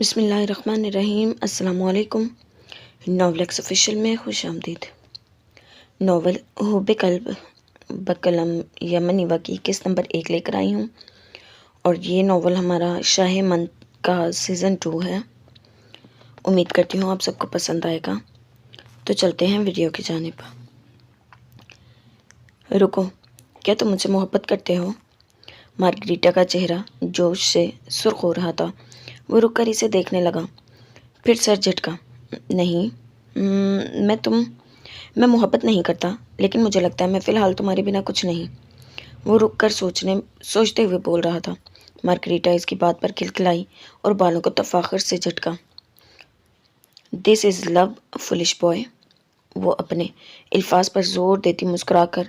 بسم اللہ الرحمن الرحیم۔ السلام علیکم۔ ناولکس آفیشیل میں خوش آمدید۔ ناول حب قلب بقلم یمنی کی قسط نمبر 1 لے کر آئی ہوں، اور یہ ناول ہمارا شاہ من کا سیزن 2 ہے۔ امید کرتی ہوں آپ سب کو پسند آئے گا۔ تو چلتے ہیں ویڈیو کی جانب۔ رکو، کیا تم مجھ سے محبت کرتے ہو؟ مارگریٹا کا چہرہ جوش سے سرخ ہو رہا تھا۔ وہ رک کر اسے دیکھنے لگا، پھر سر جھٹکا۔ نہیں، میں محبت نہیں کرتا، لیکن مجھے لگتا ہے میں فی الحال تمہارے بنا کچھ نہیں۔ وہ رک کر سوچتے ہوئے بول رہا تھا۔ مارگریٹا اس کی بات پر کھلکھلائی اور بالوں کو تفاخر سے جھٹکا۔ دس از لو فولش بوائے۔ وہ اپنے الفاظ پر زور دیتی مسکرا کر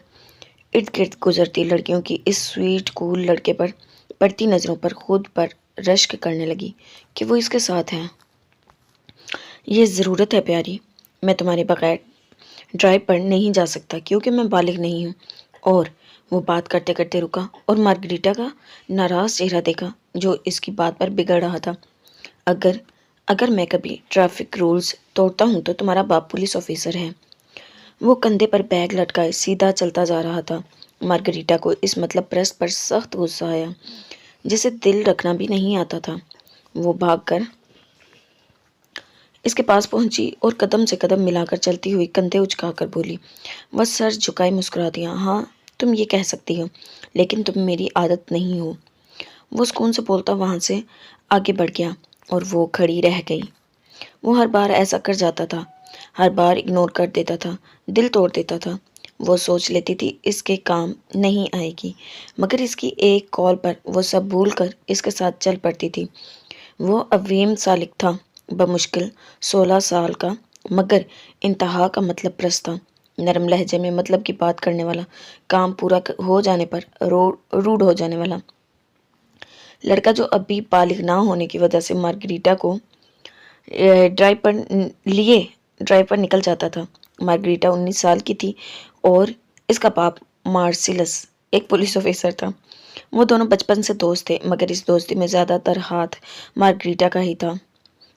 ارد گرد گزرتی لڑکیوں کی اس سویٹ کول لڑکے پر پڑتی نظروں پر خود پر رشک کرنے لگی کہ وہ اس کے ساتھ ہے۔ یہ ضرورت ہے پیاری، میں تمہارے بغیر ڈرائیو پر نہیں جا سکتا کیونکہ میں بالغ نہیں ہوں۔ اور وہ بات کرتے کرتے رکا اور مارگریٹا کا ناراض چہرہ دیکھا جو اس کی بات پر بگڑ رہا تھا۔ اگر میں کبھی ٹریفک رولز توڑتا ہوں تو تمہارا باپ پولیس آفیسر ہے۔ وہ کندھے پر بیگ لٹکائے سیدھا چلتا جا رہا تھا۔ مارگریٹا کو اس مطلب پرست پر سخت غصہ آیا جسے دل رکھنا بھی نہیں آتا تھا۔ وہ بھاگ کر اس کے پاس پہنچی اور قدم سے قدم ملا کر چلتی ہوئی کندھے اچکا کر بولی۔ وہ سر جھکائے مسکرا دیا۔ ہاں، تم یہ کہہ سکتی ہو، لیکن تم میری عادت نہیں ہو۔ وہ سکون سے بولتا وہاں سے آگے بڑھ گیا اور وہ کھڑی رہ گئی۔ وہ ہر بار ایسا کر جاتا تھا، ہر بار اگنور کر دیتا تھا، دل توڑ دیتا تھا۔ وہ سوچ لیتی تھی اس کے کام نہیں آئے گی، مگر اس کی ایک کال پر وہ سب بھول کر اس کے ساتھ چل پڑتی تھی۔ وہ عویم سالک تھا، بمشکل 16 سال کا، مگر انتہا کا مطلب پرست تھا، نرم لہجے میں مطلب کی بات کرنے والا، کام پورا ہو جانے پر روڈ ہو جانے والا لڑکا جو اب بھی بالغ نہ ہونے کی وجہ سے مارگریٹا کو ڈرائیو پر نکل جاتا تھا۔ مارگریٹا 19 سال کی تھی اور اس کا باپ مارسیلس ایک پولیس آفیسر تھا۔ وہ دونوں بچپن سے دوست تھے، مگر اس دوستی میں زیادہ تر ہاتھ مارگریٹا کا ہی تھا۔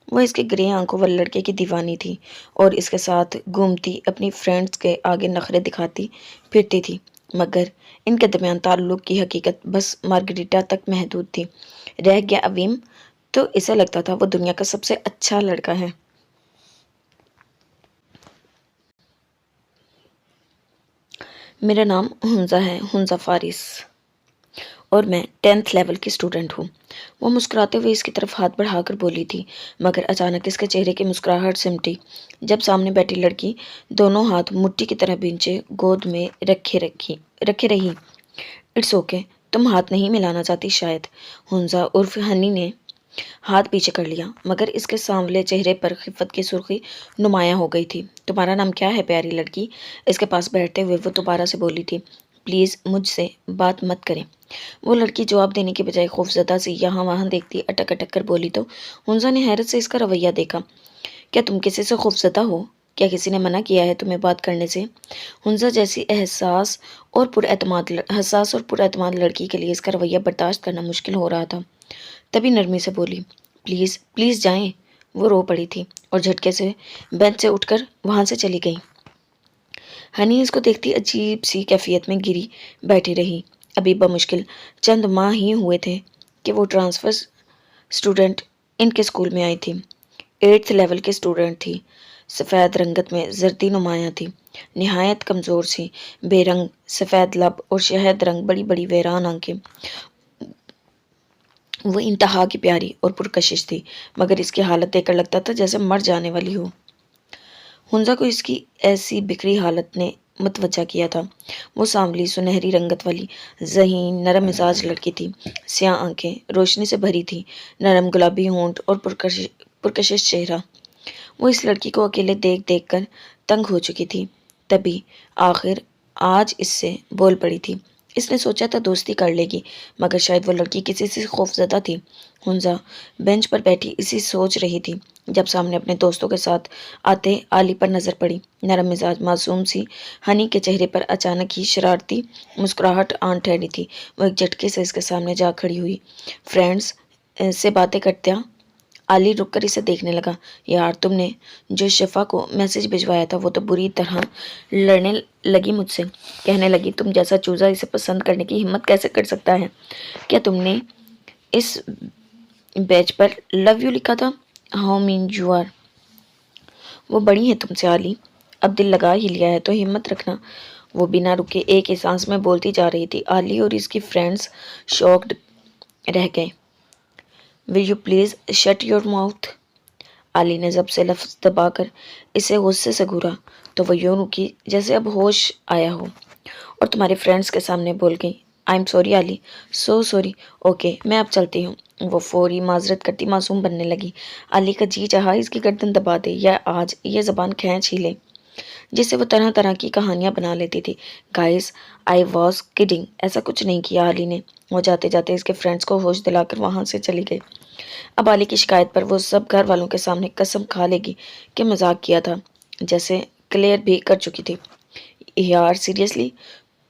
وہ اس کے گرے آنکھوں والے لڑکے کی دیوانی تھی اور اس کے ساتھ گھومتی اپنی فرینڈز کے آگے نخرے دکھاتی پھرتی تھی، مگر ان کے درمیان تعلق کی حقیقت بس مارگریٹا تک محدود تھی۔ رہ گیا عویم تو اسے لگتا تھا وہ دنیا کا سب سے اچھا لڑکا ہے۔ میرا نام ہنزا ہے، ہنزا فارس، اور میں 10th لیول کی اسٹوڈنٹ ہوں۔ وہ مسکراتے ہوئے اس کی طرف ہاتھ بڑھا کر بولی تھی، مگر اچانک اس کے چہرے کی مسکراہٹ سمٹی جب سامنے بیٹھی لڑکی دونوں ہاتھ مٹھی کی طرح بھینچے گود میں رکھے رہی۔ اٹس اوکے، تم ہاتھ نہیں ملانا چاہتی شاید۔ ہنزا عرف ہنی نے ہاتھ پیچھے کر لیا، مگر اس کے سانولے چہرے پر خفت کی سرخی نمایاں ہو گئی تھی۔ تمہارا نام کیا ہے پیاری لڑکی؟ اس کے پاس بیٹھتے ہوئے وہ دوبارہ سے بولی تھی۔ پلیز مجھ سے بات مت کریں۔ وہ لڑکی جواب دینے کے بجائے خوفزدہ سی یہاں وہاں دیکھتی اٹک اٹک کر بولی تو ہنزا نے حیرت سے اس کا رویہ دیکھا۔ کیا تم کسی سے خوفزدہ ہو؟ کیا کسی نے منع کیا ہے تمہیں بات کرنے سے؟ ہنزا جیسی حساس اور پر اعتماد لڑکی کے لیے اس کا رویہ برداشت کرنا مشکل ہو رہا تھا۔ تبھی نرمی سے بولی، پلیز جائیں۔ وہ رو پڑی تھی اور جھٹکے سے بینچ سے اٹھ کر وہاں سے چلی گئی۔ ہنی اس کو دیکھتی عجیب سی کیفیت میں گری بیٹھی رہی۔ ابھی بمشکل چند ماہ ہی ہوئے تھے کہ وہ ٹرانسفر اسٹوڈنٹ ان کے اسکول میں آئی تھی۔ 8th لیول کی اسٹوڈنٹ تھی، سفید رنگت میں زردی نمایاں تھی، نہایت کمزور سی، بے رنگ سفید لب اور شہد رنگ بڑی بڑی ویران آنکھیں۔ وہ انتہا کی پیاری اور پرکشش تھی، مگر اس کی حالت دیکھ کر لگتا تھا جیسے مر جانے والی ہو۔ ہنزا کو اس کی ایسی بکھری حالت نے متوجہ کیا تھا۔ وہ سانولی سنہری رنگت والی ذہین نرم مزاج لڑکی تھی، سیاہ آنکھیں روشنی سے بھری تھی، نرم گلابی ہونٹ اور پرکشش چہرہ۔ وہ اس لڑکی کو اکیلے دیکھ دیکھ کر تنگ ہو چکی تھی، تبھی آخر آج اس سے بول پڑی تھی۔ اس نے سوچا تھا دوستی کر لے گی، مگر شاید وہ لڑکی کسی سے خوفزدہ تھی۔ ہنزا بینچ پر بیٹھی اسی سوچ رہی تھی جب سامنے اپنے دوستوں کے ساتھ آتے علی پر نظر پڑی۔ نرم مزاج معصوم سی ہنی کے چہرے پر اچانک ہی شرارتی مسکراہٹ آن ٹھہری تھی۔ وہ ایک جھٹکے سے اس کے سامنے جا کھڑی ہوئی۔ فرینڈز سے باتیں کرتا علی رک کر اسے دیکھنے لگا۔ یار تم نے جو شفا کو میسج بھجوایا تھا وہ تو بری طرح لڑنے لگی مجھ سے، کہنے لگی تم جیسا چوزا اسے پسند کرنے کی ہمت کیسے کر سکتا ہے؟ کیا تم نے اس بیچ پر لو یو لکھا تھا؟ How man you are. وہ بڑی ہے تم سے علی، اب دل لگا ہی لیا ہے تو ہمت رکھنا۔ وہ بنا رکے ایک ہی سانس میں بولتی جا رہی تھی۔ علی اور اس کی فرینڈز شاکڈ رہ گئے۔ Will you please shut your mouth? Ali نے زب سے لفظ دبا کر اسے غصے سے گھورا تو وہ یوں رکی جیسے اب ہوش آیا ہو، اور تمہارے فرینڈز کے سامنے بول گئی I am sorry Ali, so sorry, okay میں اب چلتی ہوں۔ وہ فوری معذرت کرتی معصوم بننے لگی۔ علی کا جی چاہا اس کی گردن دبا دے یا آج یہ زبان کھینچ ہی لے جس سے وہ طرح طرح کی کہانیاں بنا لیتی تھی۔ گائز آئی واز کڈنگ، ایسا کچھ نہیں کیا علی نے۔ وہ جاتے جاتے اس کے فرینڈز کو ہوش دلا کر وہاں سے چلی گئی۔ اب علی کی شکایت پر وہ سب گھر والوں کے سامنے قسم کھا لے گی کہ مذاق کیا تھا، جیسے کلیئر بھی کر چکی تھی۔ یار سیریسلی،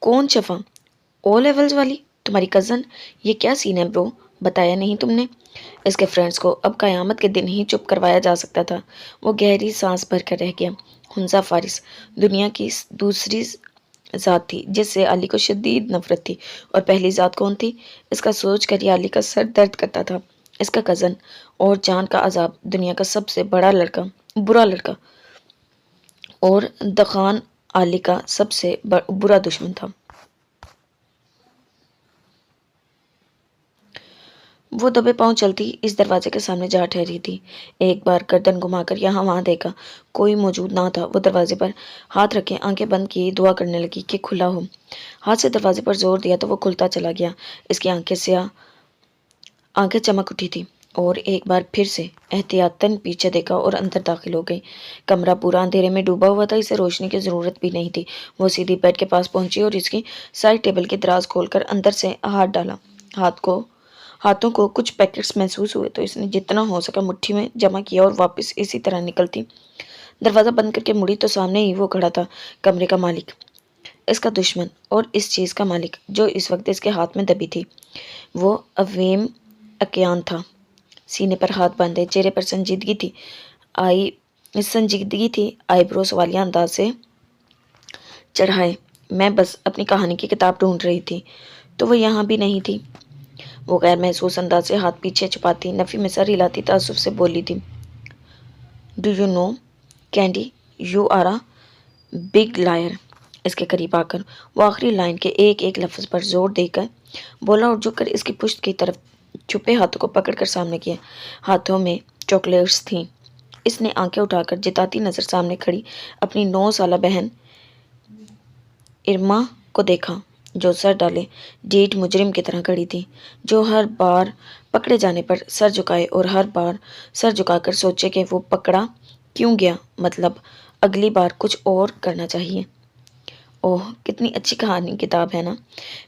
کون شفا؟ او لیولز والی تمہاری کزن؟ یہ کیا سین ہے برو، بتایا نہیں تم نے؟ اس کے فرینڈز کو اب قیامت کے دن ہی چپ کروایا جا سکتا تھا۔ وہ گہری سانس بھر کر رہ گیا۔ حنزہ فارس دنیا کی دوسری ذات تھی جس سے علی کو شدید نفرت تھی، اور پہلی ذات کون تھی؟ اس کا سوچ کر ہی علی کا سر درد کرتا تھا۔ اس کا کزن اور جان کا عذاب، دنیا کا سب سے برا لڑکا اور دخان علی کا سب سے برا دشمن تھا۔ وہ دبے پاؤں چلتی اس دروازے کے سامنے جا ٹھہری تھی۔ ایک بار گردن گھما کر یہاں وہاں دیکھا، کوئی موجود نہ تھا۔ وہ دروازے پر ہاتھ رکھے آنکھیں بند کی دعا کرنے لگی کہ کھلا ہو۔ ہاتھ سے دروازے پر زور دیا تو وہ کھلتا چلا گیا۔ اس کی آنکھیں چمک اٹھی تھی اور ایک بار پھر سے احتیاطاً پیچھے دیکھا اور اندر داخل ہو گئی۔ کمرہ پورا اندھیرے میں ڈوبا ہوا تھا، اسے روشنی کی ضرورت بھی نہیں تھی۔ وہ سیدھی بیڈ کے پاس پہنچی اور اس کی سائڈ ٹیبل کی دراز کھول کر اندر سے ہاتھ ڈالا۔ ہاتھوں کو کچھ پیکٹس محسوس ہوئے تو اس نے جتنا ہو سکا مٹھی میں جمع کیا اور واپس اسی طرح نکلتی دروازہ بند کر کے مڑی تو سامنے ہی وہ کھڑا تھا، کمرے کا مالک، اس کا دشمن اور اس چیز کا مالک جو اس وقت اس کے ہاتھ میں دبی تھی۔ وہ اویم اکیان تھا، سینے پر ہاتھ باندھے، چہرے پر سنجیدگی تھی، آئی برو سوالیہ انداز سے چڑھائے۔ میں بس اپنی کہانی کی کتاب ڈھونڈ رہی تھی تو وہ یہاں بھی نہیں تھی۔ وہ غیر محسوس انداز سے ہاتھ پیچھے چھپاتی، نفی میں سر ہلاتی تعصب سے بولی تھی do you know Candy you are a big liar. اس کے قریب آ کر وہ آخری لائن کے ایک ایک لفظ پر زور دے کر بولا اور جھک کر اس کی پشت کی طرف چھپے ہاتھوں کو پکڑ کر سامنے کیا۔ ہاتھوں میں چاکلیٹس تھیں۔ اس نے آنکھیں اٹھا کر جتاتی نظر سامنے کھڑی اپنی 9 سالہ بہن ارما کو دیکھا، جو سر ڈالے ڈیٹ مجرم کی طرح کھڑی تھی، جو ہر بار پکڑے جانے پر سر جھکائے اور ہر بار سر جھکا کر سوچے کہ وہ پکڑا کیوں گیا، مطلب اگلی بار کچھ اور کرنا چاہیے۔ اوہ کتنی اچھی کہانی کتاب ہے نا،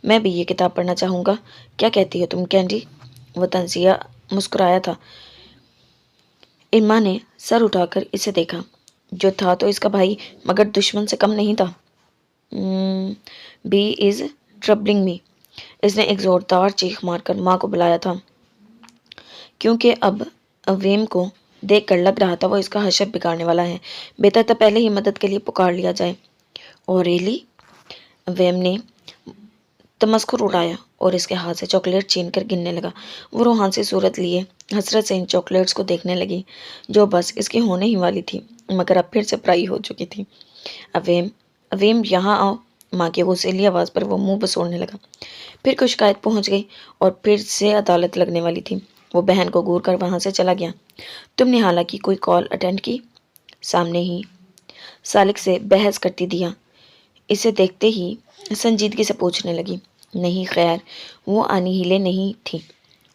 میں بھی یہ کتاب پڑھنا چاہوں گا، کیا کہتی ہو تم کینڈی؟ وہ طنزیہ مسکرایا تھا۔ ارما نے سر اٹھا کر اسے دیکھا، جو تھا تو اس کا بھائی مگر دشمن سے کم نہیں تھا۔ بی از ٹربلنگ می، اس نے ایک زوردار چیخ مار کر ماں کو بلایا تھا، کیونکہ اب اویم کو دیکھ کر لگ رہا تھا وہ اس کا حشر بگاڑنے والا ہے۔ بہتر تھا پہلے ہی مدد کے لیے پکار لیا جائے۔ اور ریلی؟ اویم نے تمسخر اڑایا اور اس کے ہاتھ سے چاکلیٹ چھین کر گننے لگا۔ وہ روحان سی صورت لیے حسرت سے ان چاکلیٹس کو دیکھنے لگی جو بس اس کی ہونے ہی والی تھی مگر اب پھر سے پرائی ہو چکی تھی۔ اویم یہاں آؤ، ماں کی غصیلی آواز پر وہ منہ بسوڑنے لگا۔ پھر کوئی شکایت پہنچ گئی اور پھر سے عدالت لگنے والی تھی۔ وہ بہن کو گور کر وہاں سے چلا گیا۔ تم نے حالانکہ کوئی کال اٹینڈ کی؟ سامنے ہی سالک سے بحث کرتی دیا اسے دیکھتے ہی سنجیدگی سے پوچھنے لگی۔ نہیں خیر، وہ انیہیلے نہیں تھی،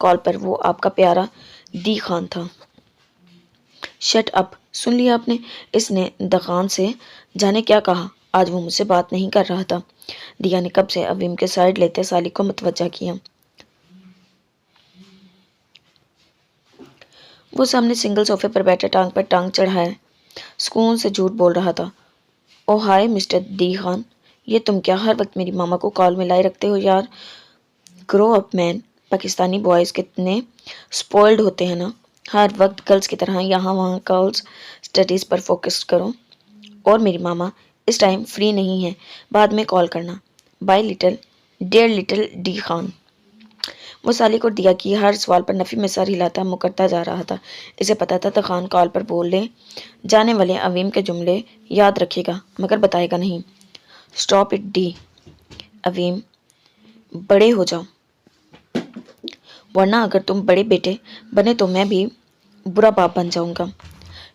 کال پر وہ آپ کا پیارا دی خان تھا۔ شٹ اپ، سن لیا آپ نے؟ اس نے دخان سے جانے کیا کہا، آج وہ مجھ سے بات نہیں کر رہا تھا۔ دیا نے کب سے اویم کے سائڈ لیتے سالک کو متوجہ کیا۔ وہ سامنے سنگل صوفے پر بیٹھے ٹانگ پر ٹانگ چڑھائے سکون سے جھوٹ بول رہا تھا۔ او ہائے مسٹر دی خان، یہ تم کیا ہر وقت میری ماما کو کال میں لائے رکھتے ہو یار؟ گرو اپ مین، پاکستانی بوائز کتنے سپوائلڈ ہوتے ہیں نا۔ ہر وقت گرلز کی طرح یہاں وہاں گرلز اسٹڈیز پر فوکس کرو، اور میری ماما اس ٹائم فری نہیں ہے، بعد میں کال کرنا، by little dear little D Khan. وہ سالک اور دیا کی ہر سوال پر نفی میں سر ہلاتا مکرتا جا رہا تھا۔ اسے پتا تھا خان کال پر بولے جانے والے اویم کے جملے یاد رکھے گا مگر بتائے گا نہیں۔ سٹاپ اٹ ڈی، اویم بڑے ہو جاؤ، ورنہ اگر تم بڑے بیٹے بنے تو میں بھی برا باپ بن جاؤں گا۔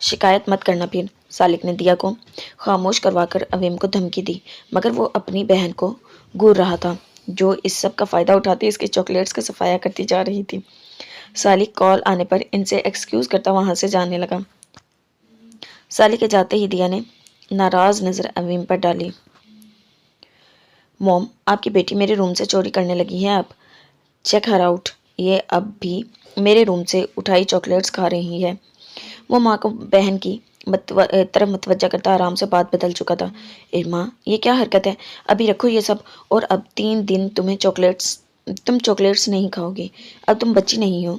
شکایت مت کرنا پھر، سالک نے دیا کو خاموش کروا کر اویم کو دھمکی دی، مگر وہ اپنی بہن کو گور رہا تھا جو اس سب کا فائدہ اٹھاتے اس کے چاکلیٹس کا صفایا کرتی جا رہی تھی۔ سالک کال آنے پر ان سے ایکسکیوز کرتا وہاں سے جانے لگا۔ سالک کے جاتے ہی دیا نے ناراض نظر اویم پر ڈالی۔ موم، آپ کی بیٹی میرے روم سے چوری کرنے لگی ہے، اب چیک ہر آؤٹ، یہ اب بھی میرے روم سے اٹھائی چاکلیٹس کھا رہی ہے۔ وہ ماں کو بہن کی طرف متوجہ کرتا آرام سے بات بدل چکا تھا۔ ارما، یہ کیا حرکت ہے، ابھی رکھو یہ سب، اور اب 3 دن تم چاکلیٹس نہیں کھاؤ گی، اب تم بچی نہیں ہو۔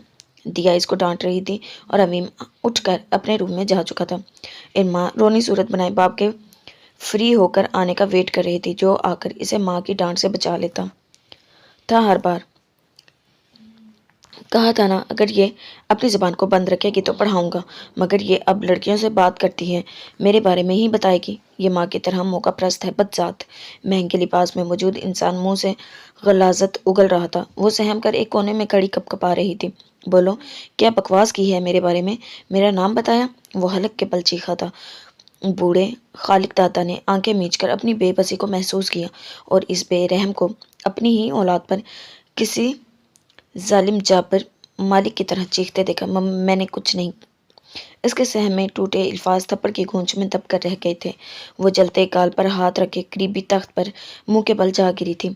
دیا اس کو ڈانٹ رہی تھی اور اویم اٹھ کر اپنے روم میں جا چکا تھا۔ ارما رونی صورت بنائے باپ کے فری ہو کر آنے کا ویٹ کر رہی تھی، جو آ کر اسے ماں کی ڈانٹ سے بچا لیتا تھا۔ ہر بار کہا تھا نا اگر یہ اپنی زبان کو بند رکھے گی تو پڑھاؤں گا، مگر یہ اب لڑکیوں سے بات کرتی ہے، میرے بارے میں ہی بتائے گی۔ یہ ماں کی طرح موقع پرست ہے، بدذات۔ مہنگے لباس میں موجود انسان منہ سے غلاظت اگل رہا تھا۔ وہ سہم کر ایک کونے میں کھڑی کپ کپا رہی تھی۔ بولو، کیا بکواس کی ہے میرے بارے میں؟ میرا نام بتایا؟ وہ حلق کے بل چیخا تھا۔ بوڑھے خالق دادا نے آنکھیں میچ کر اپنی بے بسی کو محسوس کیا اور اس بے رحم کو اپنی ہی اولاد پر کسی ظالم جابر مالک کی طرح چیختے دیکھا۔ میں نے کچھ نہیں۔ اس کے سہم میں ٹوٹے الفاظ تھپڑ کی گونج میں دب کر رہ گئے تھے۔ وہ جلتے گال پر ہاتھ رکھے قریبی تخت پر منہ کے بل جا گری تھی۔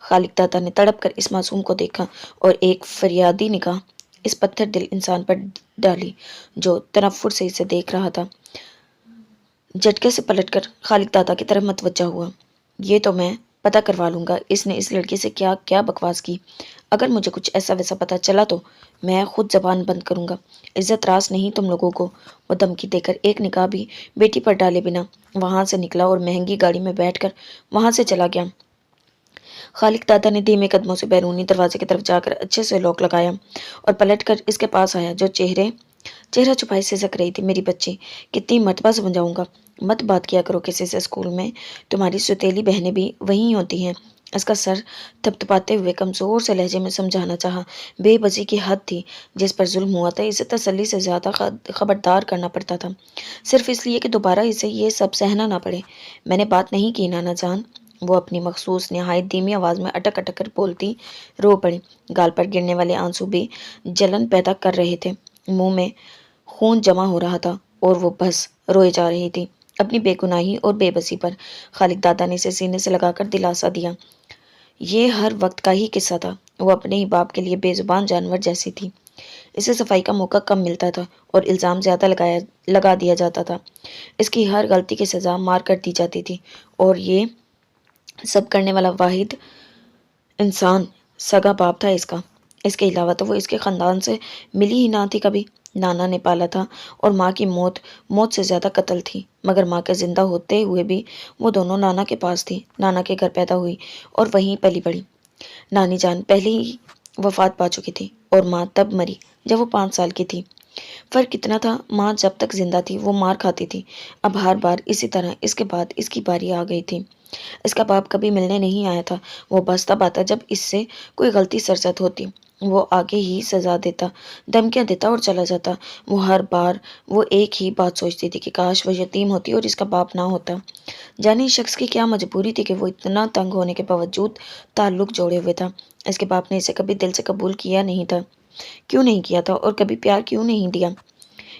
خالق دادا نے تڑپ کر اس معصوم کو دیکھا اور ایک فریادی نگاہ اس پتھر دل انسان پر ڈالی جو تنفر سے اسے دیکھ رہا تھا۔ جھٹکے سے پلٹ کر خالق دادا کی طرف متوجہ ہوا۔ یہ تو میں پتہ کروا لوں گا اس نے اس لڑکی سے کیا کیا بکواس کی۔ اگر مجھے کچھ ایسا ویسا پتہ چلا تو میں خود زبان بند کروں گا۔ عزت راس نہیں تم لوگوں کو۔ وہ دھمکی دے کر ایک نگاہ بھی بیٹی پر ڈالے بنا وہاں سے نکلا اور مہنگی گاڑی میں بیٹھ کر وہاں سے چلا گیا۔ خالق دادا نے دھیمے قدموں سے بیرونی دروازے کی طرف جا کر اچھے سے لاک لگایا اور پلٹ کر اس کے پاس آیا جو چہرہ چھپائے سسک رہی تھی۔ میری بچی، کتنی مرتبہ سمجھاؤں گا، مت بات کیا کرو کسی سے اسکول میں، تمہاری سوتیلی بہنیں بھی وہیں ہوتی ہیں۔ اس کا سر تھپتھپاتے ہوئے کمزور سے لہجے میں سمجھانا چاہا۔ بے بسی کی حد تھی جس پر ظلم ہوا تھا، اسے تسلی سے زیادہ خبردار کرنا پڑتا تھا، صرف اس لیے کہ دوبارہ اسے یہ سب سہنا نہ پڑے۔ میں نے بات نہیں کی نانا جان، وہ اپنی مخصوص نہایت دھیمی آواز میں اٹک اٹک کر بولتی رو پڑی۔ گال پر گرنے والے آنسو بھی جلن پیدا کر رہے تھے، منہ میں خون جمع ہو رہا تھا اور وہ بس روئے جا رہی تھی اپنی بے گناہی اور بے بسی پر۔ خالق دادا نے اسے سینے سے لگا کر دلاسا دیا۔ یہ ہر وقت کا ہی قصہ تھا، وہ اپنے ہی باپ کے لیے بے زبان جانور جیسی تھی۔ اسے صفائی کا موقع کم ملتا تھا اور الزام زیادہ لگا دیا جاتا تھا۔ اس کی ہر غلطی کی سزا مار کر دی جاتی تھی اور یہ سب کرنے والا واحد انسان سگا باپ تھا اس کا۔ اس کے علاوہ تو وہ اس کے خاندان سے ملی ہی نہ تھی کبھی۔ نانا نے پالا تھا اور ماں کی موت سے زیادہ قتل تھی، مگر ماں کے زندہ ہوتے ہوئے بھی وہ دونوں نانا کے پاس تھی۔ نانا کے گھر پیدا ہوئی اور وہیں پلی بڑھی۔ نانی جان پہلے ہی وفات پا چکی تھی اور ماں تب مری جب وہ 5 سال کی تھی۔ فرق اتنا تھا، ماں جب تک زندہ تھی وہ مار کھاتی تھی، اب ہر بار اسی طرح اس کے بعد اس کی باری آ گئی تھی۔ اس کا باپ کبھی ملنے نہیں آیا تھا، وہ بس تب آتا جب اس سے کوئی غلطی سرزد ہوتی۔ وہ آگے ہی سزا دیتا، دھمکیاں دیتا اور چلا جاتا۔ وہ ہر بار وہ ایک ہی بات سوچتی تھی کہ کاش وہ یتیم ہوتی اور اس کا باپ نہ ہوتا۔ جانے اس شخص کی کیا مجبوری تھی کہ وہ اتنا تنگ ہونے کے باوجود تعلق جوڑے ہوئے تھا۔ اس کے باپ نے اسے کبھی دل سے قبول کیا نہیں تھا، کیوں نہیں کیا تھا، اور کبھی پیار کیوں نہیں دیا؟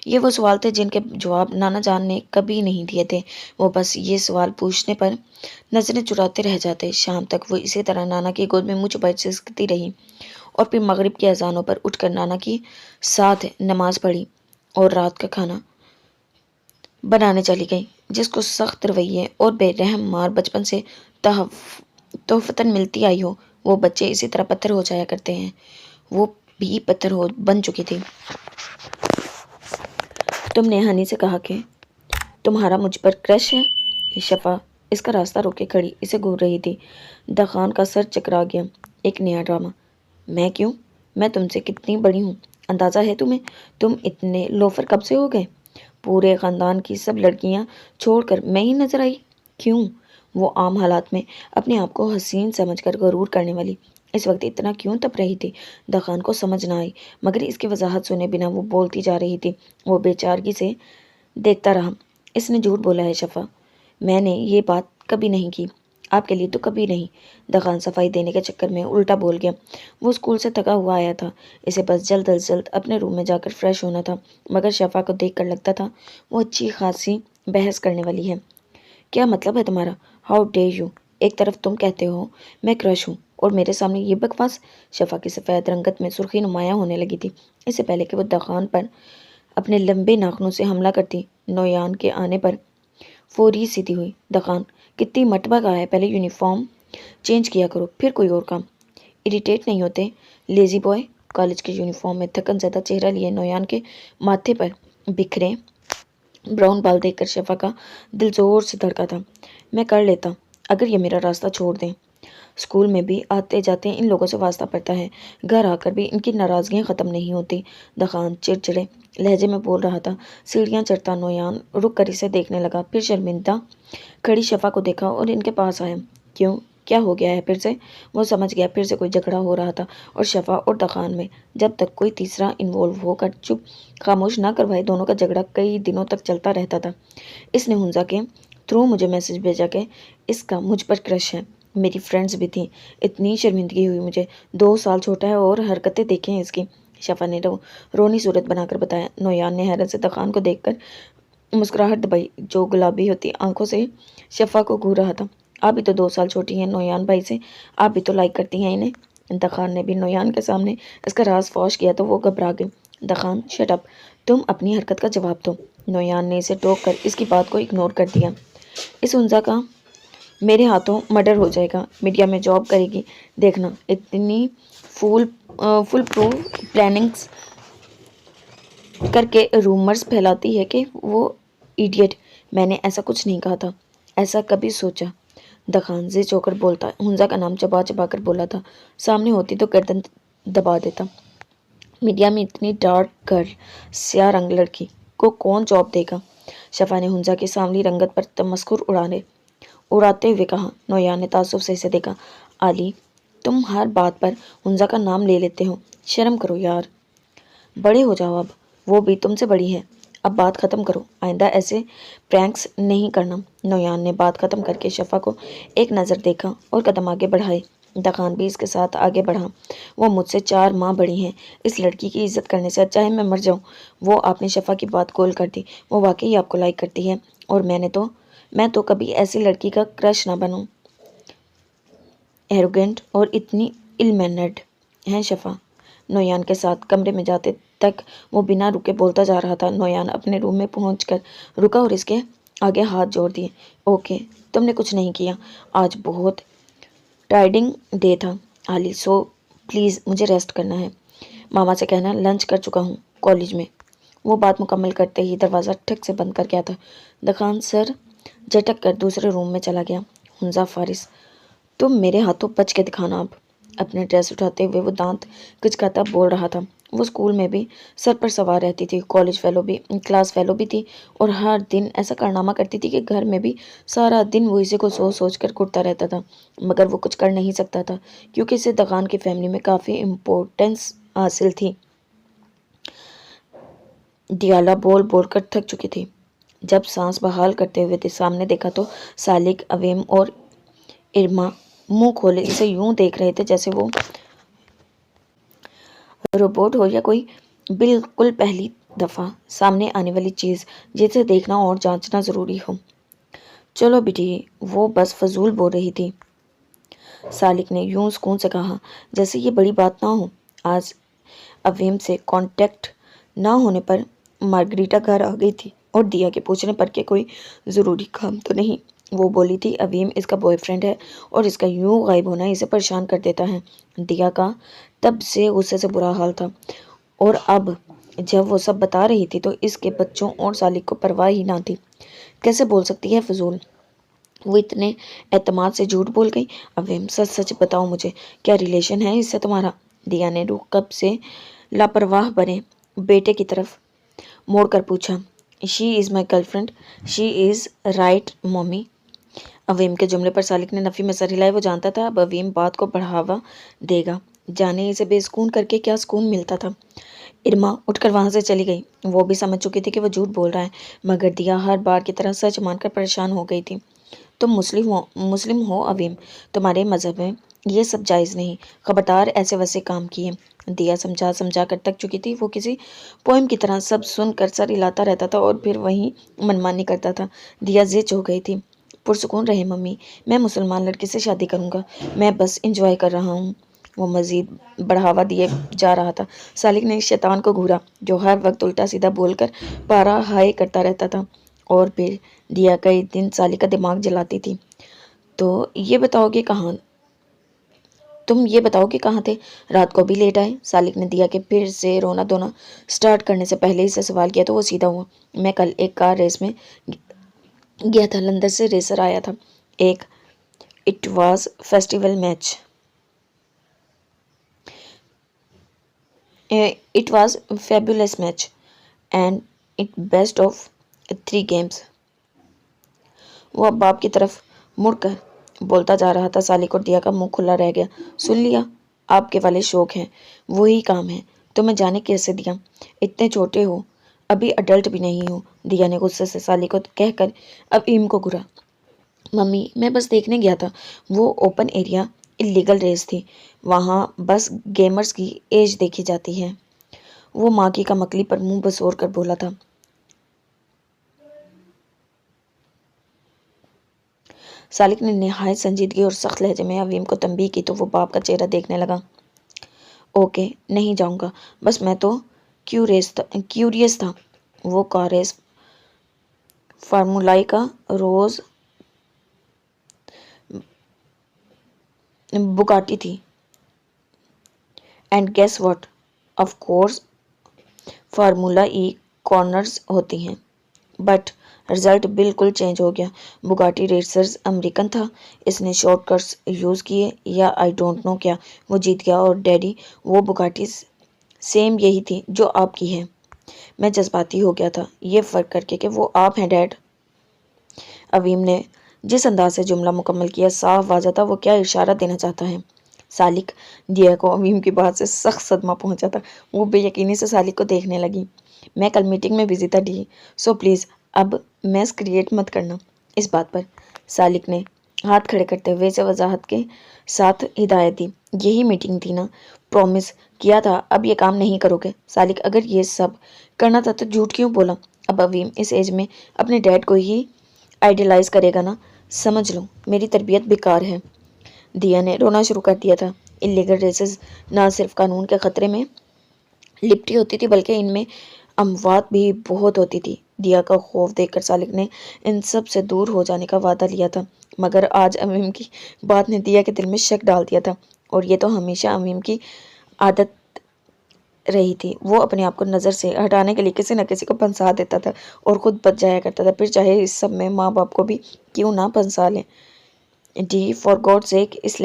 یہ وہ سوال تھے جن کے جواب نانا جان نے کبھی نہیں دیے تھے۔ وہ بس یہ سوال پوچھنے پر نظریں چراتے رہ جاتے۔ شام تک وہ اسی طرح نانا کی گود میں منہ چھپائے سسکتی رہی اور پھر مغرب کی اذانوں پر اٹھ کر نانا کی ساتھ نماز پڑھی اور رات کا کھانا بنانے چلی گئی۔ جس کو سخت رویے اور بے رحم مار بچپن سے تحفتاً ملتی آئی ہو، وہ بچے اسی طرح پتھر ہو جایا کرتے ہیں۔ وہ بھی پتھر بن چکی تھی۔ تم نے ہنی سے کہا کہ تمہارا مجھ پر کرش ہے؟ شفا اس کا راستہ روکے کھڑی اسے گھور رہی تھی۔ دخان کا سر چکرا گیا۔ ایک نیا ڈرامہ۔ میں کیوں؟ میں تم سے کتنی بڑی ہوں اندازہ ہے تمہیں؟ تم اتنے لوفر کب سے ہو گئے؟ پورے خاندان کی سب لڑکیاں چھوڑ کر میں ہی نظر آئی؟ کیوں؟ وہ عام حالات میں اپنے آپ کو حسین سمجھ کر غرور کرنے والی اس وقت اتنا کیوں تپ رہی تھی؟ دخان کو سمجھ نہ آئی، مگر اس کی وضاحت سنے بنا وہ بولتی جا رہی تھی۔ وہ بے چارگی سے دیکھتا رہا۔ اس نے جھوٹ بولا ہے شفا، میں نے یہ بات کبھی نہیں کی، آپ کے لیے تو کبھی نہیں۔ دخان صفائی دینے کے چکر میں الٹا بول گیا۔ وہ اسکول سے تھکا ہوا آیا تھا، اسے بس جلد از جلد اپنے روم میں جا کر فریش ہونا تھا، مگر شفا کو دیکھ کر لگتا تھا وہ اچھی خاصی بحث کرنے والی ہے۔ کیا مطلب ہے تمہارا؟ How day you! ایک طرف تم کہتے ہو میں کرش ہوں اور میرے سامنے یہ بکواس! شفا کی سفید رنگت میں سرخی نمایاں ہونے لگی تھی۔ اس سے پہلے کہ وہ دخان پر اپنے لمبے ناخنوں سے حملہ کرتی، نویان کے آنے پر فوری سیدھی ہوئی۔ دخان کتنی مرتبہ کہا ہے پہلے یونیفارم چینج کیا کرو پھر کوئی اور کام۔ اریٹیٹ نہیں ہوتے لیزی بوائے؟ کالج کے یونیفارم میں تھکن زدہ چہرہ لیے نویان کے ماتھے پر بکھرے براؤن بال دیکھ کر شفا کا دل زور سے دھڑکا تھا۔ میں کر لیتا اگر یہ میرا راستہ چھوڑ دیں۔ اسکول میں بھی آتے جاتے ان لوگوں سے واسطہ پڑتا ہے، گھر آ کر بھی ان کی ناراضگیاں ختم نہیں ہوتی۔ دخان چڑچڑے لہجے میں بول رہا تھا۔ سیڑھیاں چڑھتا نویان رک کر اسے دیکھنے لگا، پھر شرمندہ کھڑی شفا کو دیکھا اور ان کے پاس آیا۔ کیوں؟ کیا ہو گیا ہے پھر سے؟ وہ سمجھ گیا پھر سے کوئی جھگڑا ہو رہا تھا اور شفا اور دخان میں جب تک کوئی تیسرا انوالو ہو کر چپ خاموش نہ کروائے دونوں کا جھگڑا کئی دنوں تک چلتا رہتا تھا۔ اس نے ہنزا کے تھرو مجھے میسج بھیجا کہ اس کا مجھ پر کرش ہے۔ میری فرینڈز بھی تھیں۔ اتنی شرمندگی ہوئی مجھے، 2 سال چھوٹا ہے اور حرکتیں دیکھیں اس کی، شفا نے رونی صورت بنا کر بتایا۔ نویان نے حیرت سے دخان کو دیکھ کر مسکراہٹ دبائی جو گلابی ہوتی آنکھوں سے شفا کو گھور رہا تھا۔ آپ بھی تو 2 سال چھوٹی ہیں نویان بھائی سے، آپ بھی تو لائک کرتی ہیں انہیں۔ دخان نے بھی نویان کے سامنے اس کا راز فوش کیا تو وہ گھبرا گئی۔ دخان شٹ اپ، تم اپنی حرکت کا جواب دو۔ نویان نے اسے ٹوک کر اس کی بات کو اگنور کر دیا۔ اس ہنزا کا میرے ہاتھوں مرڈر ہو جائے گا، میڈیا میں جاب کرے گی، دیکھنا۔ اتنی فل پروف پلاننگز کر کے رومرز پھیلاتی ہے کہ وہ ایڈیٹ۔ میں نے ایسا کچھ نہیں کہا تھا، ایسا کبھی سوچا؟ دخان زچ ہو کر بولتا، ہنزا کا نام چبا چبا کر بولا تھا، سامنے ہوتی تو گردن دبا دیتا۔ میڈیا میں اتنی ڈارک گرل، سیاہ رنگ لڑکی کو کون جاب دے گا؟ شفا نے ہنزا کی سانولی رنگت پر تمسخر اڑاتے ہوئے کہا۔ نویان نے تعصب سے اسے دیکھا۔ علی، تم ہر بات پر ہنزا کا نام لے لیتے ہو، شرم کرو یار، بڑے ہو جاؤ اب، وہ بھی تم سے بڑی ہے، اب بات ختم کرو، آئندہ ایسے پرینکس نہیں کرنا۔ نویان نے بات ختم کر کے شفا کو ایک نظر دیکھا اور قدم آگے بڑھائے۔ دخان بھی اس کے ساتھ آگے بڑھا۔ وہ مجھ سے 4 ماہ بڑی ہیں، اس لڑکی کی عزت کرنے سے اچھا ہے میں مر جاؤں۔ وہ آپ نے شفا کی بات گول کر دی، وہ واقعی آپ کو لائک کرتی ہے اور میں تو کبھی ایسی لڑکی کا کرش نہ بنوں۔ ایروگینٹ اور اتنی ال مینرڈ ہیں شفا۔ نویان کے ساتھ کمرے میں جاتے تک وہ بنا رکے بولتا جا رہا تھا۔ نویان اپنے روم میں پہنچ کر رکا اور اس کے آگے ہاتھ جوڑ دیے۔ اوکے، تم نے کچھ نہیں کیا، آج بہت ٹائرڈنگ ڈے تھا علی، سو پلیز مجھے ریسٹ کرنا ہے۔ ماما سے کہنا لنچ کر چکا ہوں کالج میں۔ وہ بات مکمل کرتے ہی دروازہ ٹھک سے بند کر گیا تھا۔ دخان سر جھٹک کر دوسرے روم میں چلا گیا۔ ہنزا فارس، تم میرے ہاتھوں بچ کے دکھانا اب۔ اپنے ڈریس اٹھاتے ہوئے وہ دانت کچکاتا بول رہا تھا۔ وہ اسکول میں بھی سر پر سوار رہتی تھی، کلاس فیلو بھی تھی اور ہر دن ایسا کارنامہ کرتی تھی کہ گھر میں بھی سارا دن وہ اسی کو سوچ کر کٹتا رہتا تھا، مگر وہ کچھ کر نہیں سکتا تھا کیونکہ اسے دخان کی فیملی میں کافی امپورٹنس حاصل تھی۔ دیالا بول بول کر تھک چکی تھی۔ جب سانس بحال کرتے ہوئے سامنے دیکھا تو سالک، اویم اور ارما منہ کھولے اسے یوں دیکھ رہے تھے جیسے وہ روبوٹ ہو یا کوئی بالکل پہلی دفعہ سامنے آنے والی چیز جسے دیکھنا اور جانچنا ضروری ہو۔ چلو بیٹی، وہ بس فضول بول رہی تھی، سالک نے یوں سکون سے کہا جیسے یہ بڑی بات نہ ہو۔ آج اویم سے کانٹیکٹ نہ ہونے پر مارگریٹا گھر آ گئی تھی اور دیا کے پوچھنے پر کہ کوئی ضروری کام تو نہیں۔ وہ بولی تھی اویم اس کا بوائے فرینڈ ہے اور اس کا یوں غائب ہونا اسے پریشان کر دیتا ہے۔ دیا کا تب سے غصے سے برا حال تھا اور اب جب وہ سب بتا رہی تھی تو اس کے بچوں اور سالک کو پرواہ ہی نہ تھی۔ کیسے بول سکتی ہے فضول؟ وہ اتنے اعتماد سے جھوٹ بول گئی۔ اویم سچ سچ بتاؤ مجھے، کیا ریلیشن ہے اس سے تمہارا؟ دیا نے رخ کب سے لاپرواہ بنے بیٹے کی طرف موڑ کر پوچھا۔ She is my girl friend. She is right mummy. اویم کے جملے پر سالک نے نفی میں سر ہلائے۔ وہ جانتا تھا اب اویم بات کو بڑھاوا دے گا، جانے اسے بے سکون کر کے کیا سکون ملتا تھا۔ ارما اٹھ کر وہاں سے چلی گئی۔ وہ بھی سمجھ چکی تھی کہ وہ جھوٹ بول رہا ہے، مگر دیا ہر بار کی طرح سچ مان کر پریشان ہو گئی تھی۔ تم مسلم ہو اویم، تمہارے مذہب میں یہ سب جائز نہیں، خبردار ایسے ویسے کام کیے۔ دیا سمجھا کر تک چکی تھی۔ وہ کسی پوئم کی طرح سب سن کر سر ہلاتا رہتا تھا اور پھر وہیں منمانی کرتا تھا۔ دیا زچ ہو گئی تھی۔ پرسکون رہے ممی، میں مسلمان لڑکی سے شادی کروں گا، میں بس انجوائے کر رہا ہوں۔ وہ مزید بڑھاوا دیے جا رہا تھا۔ سالک نے اس شیطان کو گھورا جو ہر وقت الٹا سیدھا بول کر پارا ہائی کرتا رہتا تھا، اور پھر دیا کئی دن سالک کا دماغ جلاتی تھی۔ تم یہ بتاؤ کہ کہاں تھے؟ رات کو بھی لیٹ آئے؟ سالک نے دیا کہ پھر سے رونا دھونا سٹارٹ کرنے سے پہلے ہی سے سوال کیا تو وہ سیدھا ہوا۔ میں کل ایک کار ریس میں گیا تھا، لندن سے ریسر آیا تھا۔ It was festival match. It was a fabulous match and it best of 3 games۔ وہ اب باپ کی طرف مڑ کر بولتا جا رہا تھا۔ سالک اور دیا کا منہ کھلا رہ گیا۔ سن لیا، آپ کے والے شوق ہیں، وہی کام ہے، تمہیں جانے کیسے دیا؟ اتنے چھوٹے ہو، ابھی اڈلٹ بھی نہیں ہو۔ دیا نے غصے سے سالک کو کہہ کر ابیم کو گھورا۔ ممی میں بس دیکھنے گیا تھا، وہ اوپن ایریا اللیگل ریس تھی، وہاں بس گیمرز کی ایج دیکھی جاتی ہے۔ وہ ماں کی کمکلی پر منہ بسور کر بولا تھا۔ سالک نے نہایت سنجیدگی اور سخت لہجے میں اویم کو تنبیہ کی تو وہ باپ کا چہرہ دیکھنے لگا۔ اوکے، نہیں جاؤں گا، بس میں تو کیوریس تھا۔ وہ کار ریس فارمولائی کا روز بگاٹی تھی۔ And guess what, of course formula E corners ہوتی ہیں، بٹ رزلٹ بالکل چینج ہو گیا۔ بگاٹی ریسرز امریکن تھا، اس نے شارٹ کٹس یوز کیے یا آئی ڈونٹ نو کیا، وہ جیت گیا۔ اور ڈیڈی، وہ بگاٹی سیم یہی تھی جو آپ کی ہے۔ میں جذباتی ہو گیا تھا یہ فرق کر کے کہ وہ آپ ہیں ڈیڈ۔ اویم نے جس انداز سے جملہ مکمل کیا صاف واضح تھا وہ کیا اشارہ دینا چاہتا ہے۔ سالک، دیا کو اویم کی بات سے سخت صدمہ پہنچا تھا۔ وہ بے یقینی سے سالک کو دیکھنے لگی۔ میں کل میٹنگ میں بزی تھا ڈی، سو پلیز اب میس کریٹ مت کرنا۔ اس بات پر سالک نے ہاتھ کھڑے کرتے ہوئے اسے وضاحت کے ساتھ ہدایت دی۔ یہی میٹنگ تھی نا، پرومس کیا تھا اب یہ کام نہیں کرو گے؟ سالک، اگر یہ سب کرنا تھا تو جھوٹ کیوں بولا؟ اب اویم اس ایج میں اپنے ڈیڈ کو ہی آئیڈیلائز کرے گا نا، سمجھ لو میری تربیت بیکار ہے۔ دیا نے رونا شروع کر دیا تھا۔ اللیگل ریسز نہ صرف قانون کے خطرے میں لپٹی ہوتی تھی بلکہ ان میں اموات بھی بہت ہوتی تھی۔ دیا کا خوف دیکھ کر سالک نے ان سب سے دور ہو جانے کا وعدہ لیا تھا، مگر آج اویم کی بات نے دیا کے دل میں شک ڈال دیا تھا، اور یہ تو ہمیشہ اویم کی عادت رہی تھی۔ وہ اپنے آپ کو نظر سے ہٹانے کے لیے کسی نہ کسی کو پھنسا دیتا تھا اور خود بچ جایا کرتا تھا، پھر چاہے اس سب میں ماں باپ کو بھی کیوں نہ پھنسا لیں۔ ڈی، فار گاڈ سیک اس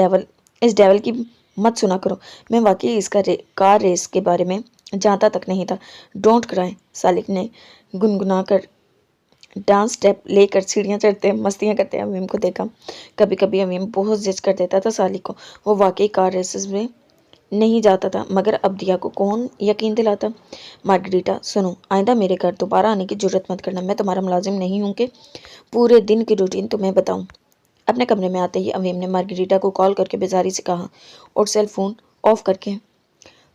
ڈیول کی مت سنا کرو، میں واقعی اس کا کار ریس کے بارے میں جانتا تک نہیں تھا۔ ڈونٹ کرائے۔ سالک نے گنگنا کر ڈانس سٹیپ لے کر سیڑھیاں چڑھتے مستیاں کرتے اویم کو دیکھا۔ کبھی کبھی اویم بہت ضد کر دیتا تھا سالک کو، وہ واقعی کار ریسز میں نہیں جاتا تھا، مگر اب دیا کو کون یقین دلاتا؟ مارگریٹا سنو، آئندہ میرے گھر دوبارہ آنے کی جرات مت کرنا، میں تمہارا ملازم نہیں ہوں کہ پورے دن کی روٹین تمہیں بتاؤں۔ اپنے کمرے میں آتے ہی اویم نے مارگریٹا کو کال کر کے بیزاری سے کہا اور سیل فون آف کر کے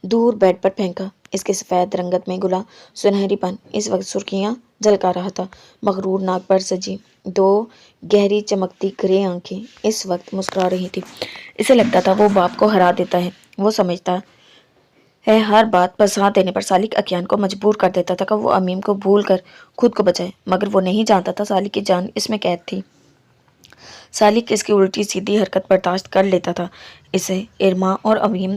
دور بیڈ پر پھینکا۔ اس کے سفید رنگت میں گلا سنہری پن اس وقت سرخیاں جھلکا رہا تھا۔ مغرور ناک پر سجی 2 گہری چمکتی گرے آنکھیں اس وقت مسکرا رہی تھی۔ اسے لگتا تھا وہ باپ کو ہرا دیتا ہے۔ وہ سمجھتا ہے ہر بات پر ساتھ دینے پر سالک اکیان کو مجبور کر دیتا تھا کہ وہ اویم کو بھول کر خود کو بچائے، مگر وہ نہیں جانتا تھا سالک کی جان اس میں قید تھی۔ سالک اس کی الٹی سیدھی حرکت برداشت کر لیتا تھا۔ اسے ارما اور اویم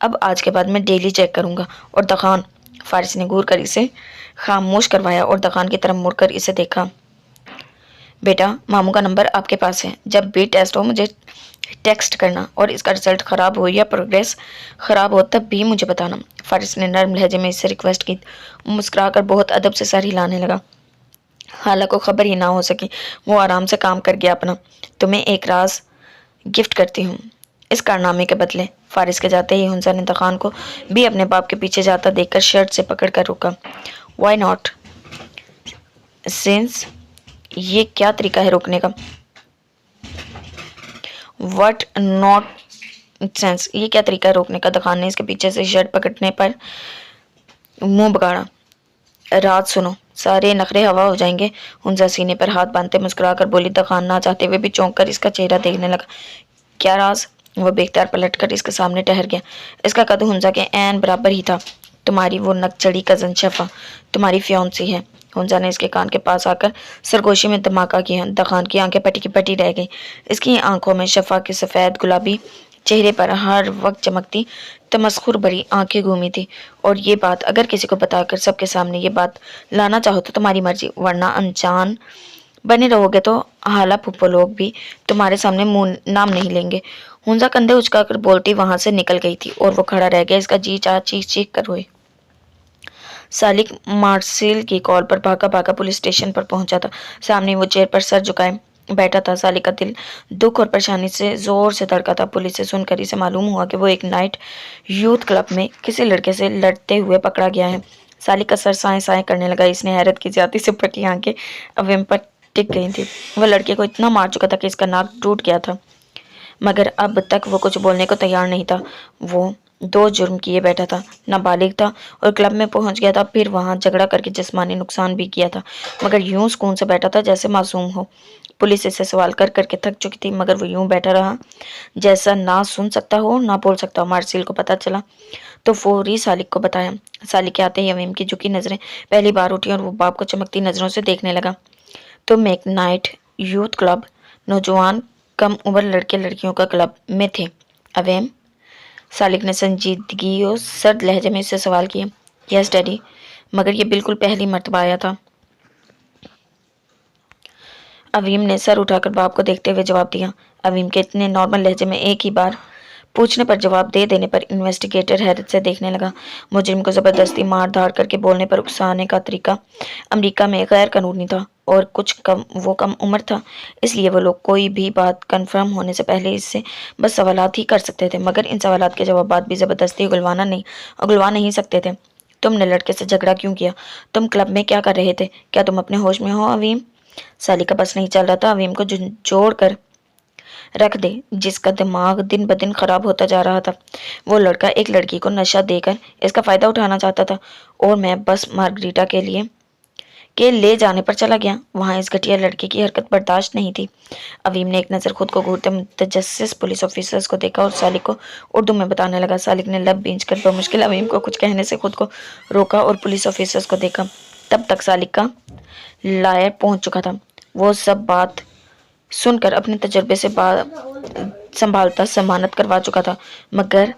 اب آج کے بعد میں ڈیلی چیک کروں گا۔ اور دخان، فارس نے گور کر اسے خاموش کروایا اور دخان کی طرف مڑ کر اسے دیکھا۔ بیٹا، ماموں کا نمبر آپ کے پاس ہے، جب بھی ٹیسٹ ہو مجھے ٹیکسٹ کرنا، اور اس کا رزلٹ خراب ہو یا پروگریس خراب ہو تب بھی مجھے بتانا۔ فارس نے نرم لہجے میں اس سے ریکویسٹ کی۔ مسکرا کر بہت ادب سے سر ہلانے لگا۔ خالہ کو خبر ہی نہ ہو سکی، وہ آرام سے کام کر گیا اپنا۔ تمہیں ایک راز گفٹ کرتی ہوں اس کارنامے کے بدلے۔ فارس کے جاتے ہی حنزہ نے دخان کو بھی اپنے باپ کے پیچھے جاتا دیکھ کر شرٹ سے پکڑ کر روکا۔ وائی ناٹ سینس، یہ کیا طریقہ ہے روکنے کا؟ واٹ ناٹ سینس، یہ کیا طریقہ ہے روکنے کا؟ دخان نے اس کے پیچھے سے شرٹ پکڑنے پر منہ بگاڑا۔ رات سنو، سارے نخرے ہوا ہو جائیں گے۔ حنزہ سینے پر ہاتھ باندھتے مسکرا کر بولی۔ دخان نہ چاہتے ہوئے بھی چونک کر اس کا چہرہ دیکھنے لگا۔ کیا راز؟ وہ بے اختیار پلٹ کر اس کے سامنے ٹہر گیا۔ اس کا قد حنزہ کے عین برابر ہی تھا۔ تمہاری وہ نک چڑھی کزن شفا تمہاری فیونسی ہے۔ حنزہ نے اس کے کان کے پاس آ کر سرگوشی میں دھماکہ کیا۔ دخان کی آنکھیں پٹی کی پٹی رہ گئی۔ اس کی آنکھوں میں شفا کے سفید گلابی چہرے پر ہر وقت چمکتی تمسخر بھری آنکھیں گھومی تھی۔ اور یہ بات اگر کسی کو بتا کر سب کے سامنے یہ بات لانا چاہو تو تمہاری مرضی، ورنہ انجان بنے رہو گے تو حالہ پھپھو لوگ بھی تمہارے سامنے منہ نام نہیں لیں گے۔ حنزہ کندھے اچکا کر بولتی وہاں سے نکل گئی تھی اور وہ کھڑا رہ گیا۔ اس کا جی چاہ چیخ چیخ کر روئے۔ سالک مارسیل کی کال پر بھاگا بھاگا پولیس اسٹیشن پر پہنچا تھا۔ سامنے وہ چیئر پر سر جھکائے بیٹھا تھا۔ سالک کا دل دکھ اور پریشانی سے زور سے دھڑکا تھا۔ پولیس سے سن کر اسے معلوم ہوا کہ وہ ایک نائٹ یوتھ کلب میں کسی لڑکے سے لڑتے ہوئے پکڑا گیا ہے۔ سالک کا سر سائیں سائیں کرنے لگا۔ اس نے حیرت کی زیادتی سے پھٹی آنکھیں اویم پر ٹک گئی تھی۔ وہ لڑکے کو اتنا مار چکا تھا کہ اس کا ناک ٹوٹ گیا تھا، مگر اب تک وہ کچھ بولنے کو تیار نہیں تھا۔ وہ دو جرم کیے بیٹھا تھا، نابالغ تھا اور کلب میں پہنچ گیا تھا، پھر وہاں جھگڑا کر کے جسمانی نقصان بھی کیا تھا، مگر یوں سکون سے بیٹھا تھا جیسے معصوم ہو۔ پولیس اسے سوال کر کر کے تھک چکی تھی، مگر وہ یوں بیٹھا رہا جیسا نہ سن سکتا ہو نہ بول سکتا ہو۔ مارسیل کو پتہ چلا تو فوری سالک کو بتایا۔ سالک کے آتے ہی اویم کی جھکی نظریں پہلی بار اٹھی اور وہ باپ کو چمکتی نظروں سے دیکھنے لگا۔ تم ایک نائٹ یوتھ کلب، نوجوان کم عمر لڑکے لڑکیوں کا کلب میں تھے اویم؟ سالک نے سنجیدگی اور سرد لہجے میں اس سے سوال کیا۔ یس ڈیڈی، مگر یہ بالکل پہلی مرتبہ آیا تھا۔ اویم نے سر اٹھا کر باپ کو دیکھتے ہوئے جواب دیا۔ اویم کے اتنے نارمل لہجے میں ایک ہی بار پوچھنے پر جواب دے دینے پر انویسٹیگیٹر حیرت سے دیکھنے لگا۔ مجرم کو زبردستی مار دھاڑ کر کے بولنے پر اکسانے کا طریقہ امریکہ میں غیر قانونی تھا، اور وہ کم عمر تھا، اس لیے وہ لوگ کوئی بھی بات کنفرم ہونے سے پہلے اس سے بس سوالات ہی کر سکتے تھے، مگر ان سوالات کے جوابات بھی زبردستی اگلوا نہیں سکتے تھے۔ تم نے لڑکے سے جھگڑا کیوں کیا؟ تم کلب میں کیا کر رہے تھے؟ کیا تم اپنے ہوش میں ہو اویم؟ سالک کا بس نہیں چل رہا تھا اویم کو جھنجھوڑ کر رکھ دے، جس کا دماغ دن بدن خراب ہوتا جا رہا تھا۔ وہ لڑکا ایک لڑکی کو نشہ دے کر اس کا فائدہ اٹھانا چاہتا تھا، اور میں بس مارگریٹا کے لے جانے پر چلا گیا۔ وہاں اس گھٹیا لڑکی کی حرکت برداشت نہیں تھی۔ اویم نے ایک نظر خود کو گھورتے متجسس پولیس آفیسرز کو دیکھا اور سالک کو اردو میں بتانے لگا۔ سالک نے لب بھینچ کر بمشکل اویم کو کچھ کہنے سے خود کو روکا اور پولیس آفیسرز کو دیکھا۔ تب تک سالک کا لائر پہنچ چکا تھا۔ وہ سب بات سن کر اپنے تجربے سے سنبھالتا ضمانت کروا چکا تھا، مگر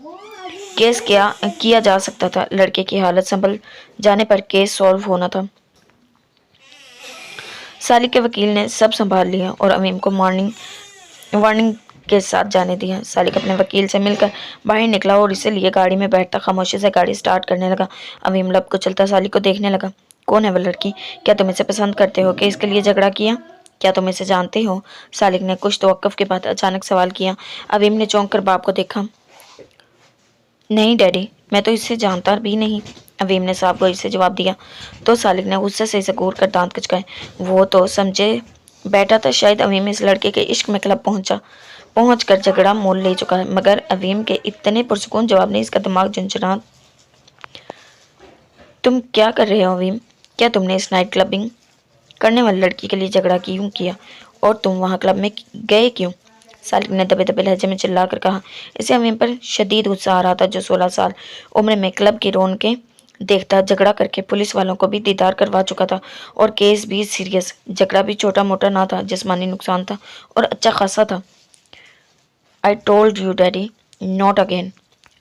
کیس کیا جا سکتا تھا۔ لڑکے کی حالت سنبھل جانے پر کیس سالو ہونا تھا۔ سالک کے وکیل نے سب سنبھال لیا اور اویم کو وارننگ کے ساتھ جانے دیا۔ سالک اپنے وکیل سے مل کر باہر نکلا اور اسے لیے گاڑی میں بیٹھتا خاموشی سے گاڑی سٹارٹ کرنے لگا۔ اویم لب کو چلتا سالک کو دیکھنے لگا۔ کون ہے وہ لڑکی؟ کیا تم اسے پسند کرتے ہو کہ اس کے لیے جھگڑا کیا؟ کیا تم اسے جانتے ہو؟ سالک نے کچھ توقف کے بعد اچانک سوال کیا۔ اویم نے چونک کر باپ کو دیکھا۔ نہیں ڈیڈی، میں تو اسے جانتا بھی نہیں، اویم نے صاف گوئی سے جواب دیا۔ تو سالک نے غصے سے اسے گھور کر دانت کھچکائے۔ وہ تو سمجھے بیٹھا تھا شاید اویم اس لڑکے کے عشق میں کلب پہنچ کر جھگڑا مول لے چکا ہے، مگر اویم کے اتنے پرسکون جواب نے اس کا دماغ جھنجھنا۔ تم کیا کر رہے ہو اویم؟ کیا تم نے اس نائٹ کلبنگ کرنے والی لڑکی کے لیے جھگڑا کیوں کیا، اور تم وہاں کلب میں گئے کیوں؟ سالک نے دبے دبے لہجے میں چلا کر کہا۔ اسے اویم پر شدید غصہ آ رہا تھا، جو 16 سال عمر میں کلب کی رونقیں دیکھتا، جھگڑا کر کے پولیس والوں کو بھی دیدار کروا چکا تھا، اور کیس بھی سیریس، جھگڑا بھی چھوٹا موٹا نہ تھا، جسمانی نقصان تھا اور اچھا خاصا تھا۔ I told you daddy, not again۔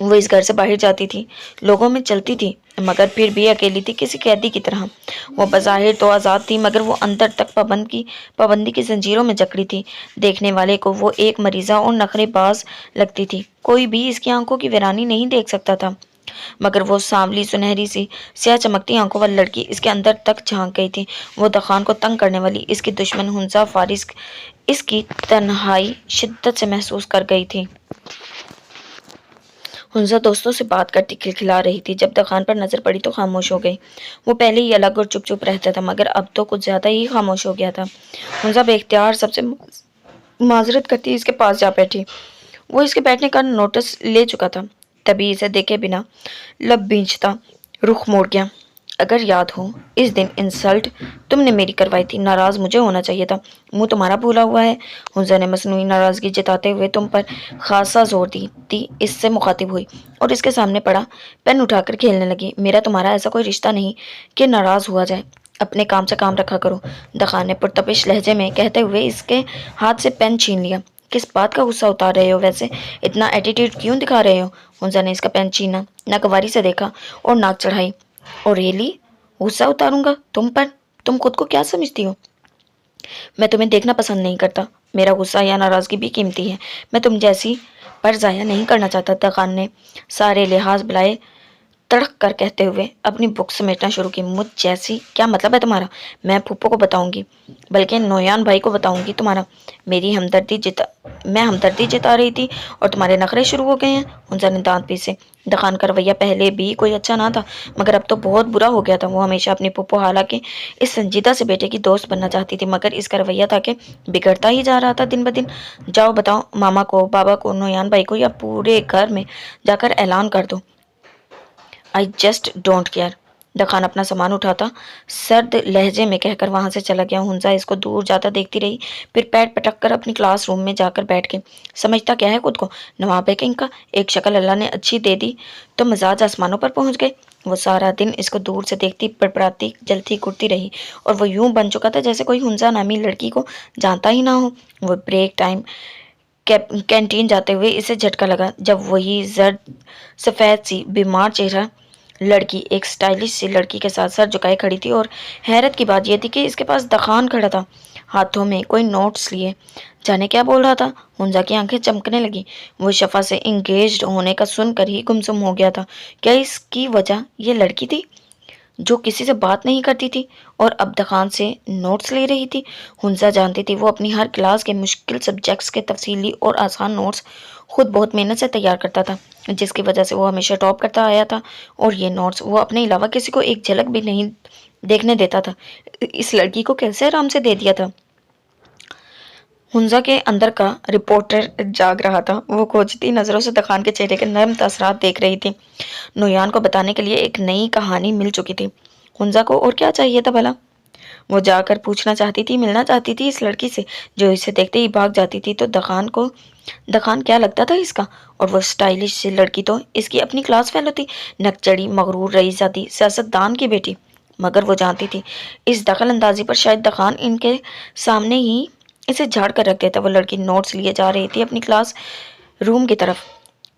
وہ اس گھر سے باہر جاتی تھی، لوگوں میں چلتی تھی، مگر پھر بھی اکیلی تھی، کسی قیدی کی طرح۔ وہ بظاہر تو آزاد تھی، مگر وہ اندر تک پابندی کی زنجیروں میں جکڑی تھی۔ دیکھنے والے کو وہ ایک مریضہ اور نخرے باز لگتی تھی۔ کوئی بھی اس کی آنکھوں کی ویرانی نہیں دیکھ سکتا تھا، مگر وہ سانولی سنہری سی سیاہ چمکتی آنکھوں والی لڑکی اس کے اندر تک جھانک گئی تھی۔ وہ دخان کو تنگ کرنے والی اس کی دشمن حنزہ فارس اس کی تنہائی شدت سے محسوس کر گئی تھی۔ حنزہ دوستوں سے بات کرتی کھلکھلا رہی تھی، جب دخان پر نظر پڑی تو خاموش ہو گئی۔ وہ پہلے ہی الگ اور چپ چپ رہتا تھا، مگر اب تو کچھ زیادہ ہی خاموش ہو گیا تھا۔ حنزہ بے اختیار سب سے معذرت کرتی اس کے پاس جا بیٹھی۔ وہ اس کے بیٹھنے کا نوٹس لے چکا تھا، تبھی اسے دیکھے بنا لب بھینچتا رخ موڑ گیا۔ اگر یاد ہو اس دن انسلٹ تم نے میری کروائی تھی، ناراض مجھے ہونا چاہیے تھا، منہ تمہارا پھولا ہوا ہے۔ حنزہ نے مصنوعی ناراضگی جتاتے ہوئے تم پر خاصا زور دی اس سے مخاطب ہوئی اور اس کے سامنے پڑا پین اٹھا کر کھیلنے لگی۔ میرا تمہارا ایسا کوئی رشتہ نہیں کہ ناراض ہوا جائے، اپنے کام سے کام رکھا کرو، دخان نے پرتپش لہجے میں کہتے ہوئے اس کے ہاتھ سے پین چھین لیا۔ کس بات کا غصہ اتار رہے ہو ویسے؟ اتنا ایٹیٹیوڈ کیوں دکھا رہے ہو؟ حنزہ نے اس کا پین چھینا، ناگواری سے دیکھا اور ناک چڑھائی۔ اور ریلی غصہ اتاروں گا تم پر؟ تم خود کو کیا سمجھتی ہو؟ میں تمہیں دیکھنا پسند نہیں کرتا، میرا غصہ یا ناراضگی بھی قیمتی ہے، میں تم جیسی پر ضائع نہیں کرنا چاہتا۔ دخان نے سارے لحاظ بلائے تڑک کر کہتے ہوئے اپنی بک سمیٹنا شروع کی۔ مجھ جیسی کیا مطلب ہے تمہارا؟ میں پھپھو کو بتاؤں گی، بلکہ نویان بھائی کو بتاؤں گی تمہارا۔ میں ہمدردی جتا رہی تھی اور تمہارے نخرے شروع ہو گئے ہیں۔ حنزہ نے دانت پیسے۔ دخان کا رویہ پہلے بھی کوئی اچھا نہ تھا، مگر اب تو بہت برا ہو گیا تھا۔ وہ ہمیشہ اپنی پھپھو حالانکہ اس سنجیدہ سے بیٹے کی دوست بننا چاہتی تھی، مگر اس کا رویہ تھا کہ بگڑتا ہی جا رہا تھا دن بدن۔ جاؤ بتاؤ ماما کو، بابا کو، نویان بھائی کو، یا پورے گھر میں جا کر اعلان کر دو۔ I just don't care۔ دخان اپنا سامان اٹھاتا سرد لہجے میں کہہ کر وہاں سے چلا گیا۔ حنزہ اس کو دور جاتا دیکھتی رہی، پھر پیٹ پٹک کر اپنی کلاس روم میں جا کر بیٹھ گئی۔ سمجھتا کیا ہے خود کو، نواب ہے کنگ کا؟ ایک شکل اللہ نے اچھی دے دی تو مزاج آسمانوں پر پہنچ گئے۔ وہ سارا دن اس کو دور سے دیکھتی، بڑبڑاتی، جلتی کرتی رہی، اور وہ یوں بن چکا تھا جیسے کوئی حنزہ نامی لڑکی کو جانتا ہی نہ ہو۔ وہ بریک ٹائم کینٹین جاتے ہوئے اسے جھٹکا لگا، جب وہی زرد سفید سی بیمار چہرہ لڑکی ایک سٹائلش سی لڑکی کے ساتھ سر جھکائے کھڑی تھی، اور حیرت کی بات یہ تھی کہ اس کے پاس دخان کھڑا تھا، ہاتھوں میں کوئی نوٹس لیے۔ جانے کیا بول رہا تھا؟ حنزہ کی آنکھیں چمکنے لگی۔ وہ شفا سے انگیجڈ ہونے کا سن کر ہی گمسم ہو گیا تھا۔ کیا اس کی وجہ یہ لڑکی تھی جو کسی سے بات نہیں کرتی تھی اور اب دخان سے نوٹس لے رہی تھی؟ حنزہ جانتی تھی وہ اپنی ہر کلاس کے مشکل سبجیکٹس کے تفصیلی اور آسان نوٹس خود بہت محنت سے تیار کرتا تھا، جس کی وجہ سے وہ ہمیشہ ٹاپ کرتا آیا تھا، اور یہ نوٹس وہ اپنے علاوہ کسی کو ایک جھلک بھی نہیں دیکھنے دیتا تھا۔ اس لڑکی کو کیسے آرام سے دے دیا تھا؟ حنزہ کے اندر کا رپورٹر جاگ رہا تھا۔ وہ کھوجتی نظروں سے دخان کے چہرے کے نرم تاثرات دیکھ رہی تھی۔ نویان کو بتانے کے لیے ایک نئی کہانی مل چکی تھی۔ حنزہ کو اور کیا چاہیے تھا بھلا؟ وہ جا کر پوچھنا چاہتی تھی، ملنا چاہتی تھی اس لڑکی سے جو اسے دیکھتے ہی بھاگ جاتی تھی۔ تو دخان کیا لگتا تھا اس کا؟ اور وہ سٹائلش سی لڑکی تو اس کی اپنی کلاس فیلو تھی، نکچڑی مغرور رئیساتی سیاست دان کی بیٹی۔ مگر وہ جانتی تھی اس دخل اندازی پر شاید دخان ان کے سامنے ہی اسے جھاڑ کر رکھ دیتا۔ وہ لڑکی نوٹس لیے جا رہی تھی اپنی کلاس روم کی طرف،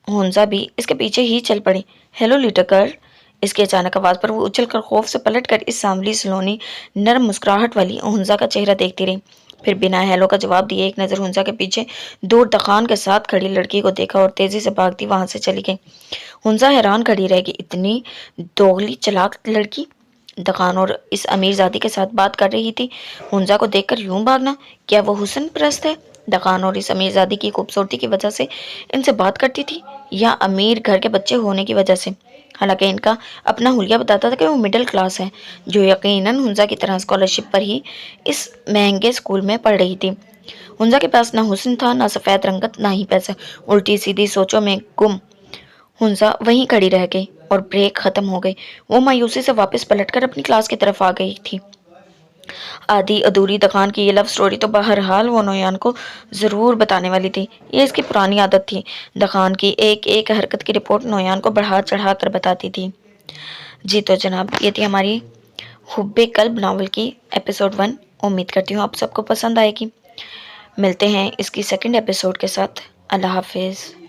حنزہ بھی اس کے پیچھے ہی چل پڑی۔ Hello little girl. اس کی اچانک آواز پر وہ اچھل کر خوف سے پلٹ کر اس سانولی سلونی نرم مسکراہٹ والی حنزہ کا چہرہ دیکھتی رہی، پھر بنا ہیلو کا جواب دیے ایک نظر حنزہ کے پیچھے دور دخان کے ساتھ کھڑی لڑکی کو دیکھا اور تیزی سے بھاگتی وہاں سے چلی گئی۔ حنزہ حیران کھڑی رہ گئی، اتنی دوغلی چلاک لڑکی دخان اور اس امیر زادی کے ساتھ بات کر رہی تھی، حنزہ کو دیکھ کر یوں بھاگنا، کیا وہ حسن پرست ہے؟ دخان اور اس امیر زادی کی خوبصورتی کی وجہ سے ان سے بات کرتی تھی، یا امیر گھر کے بچے ہونے کی وجہ سے؟ حالانکہ ان کا اپنا حلیہ بتاتا تھا کہ وہ مڈل کلاس ہے، جو یقیناً حنزہ کی طرح اسکالرشپ پر ہی اس مہنگے اسکول میں پڑھ رہی تھی۔ حنزہ کے پاس نہ حسن تھا، نہ سفید رنگت، نہ ہی پیسے۔ الٹی سیدھی سوچوں میں گم حنزہ وہیں کھڑی رہ گئی اور بریک ختم ہو گئی۔ وہ مایوسی سے واپس پلٹ کر اپنی کلاس کی طرف آ گئی تھی۔ آدھی ادھوری دخان کی یہ لو سٹوری تو بہرحال وہ نویان کو ضرور بتانے والی تھی، یہ اس کی پرانی عادت تھی۔ دخان کی ایک ایک حرکت کی رپورٹ نویان کو بڑھا چڑھا کر بتاتی تھی۔ جی تو جناب، یہ تھی ہماری حب قلب ناول کی ایپیسوڈ 1۔ امید کرتی ہوں آپ سب کو پسند آئے گی۔ ملتے ہیں اس کی سیکنڈ ایپیسوڈ کے ساتھ۔ اللہ حافظ۔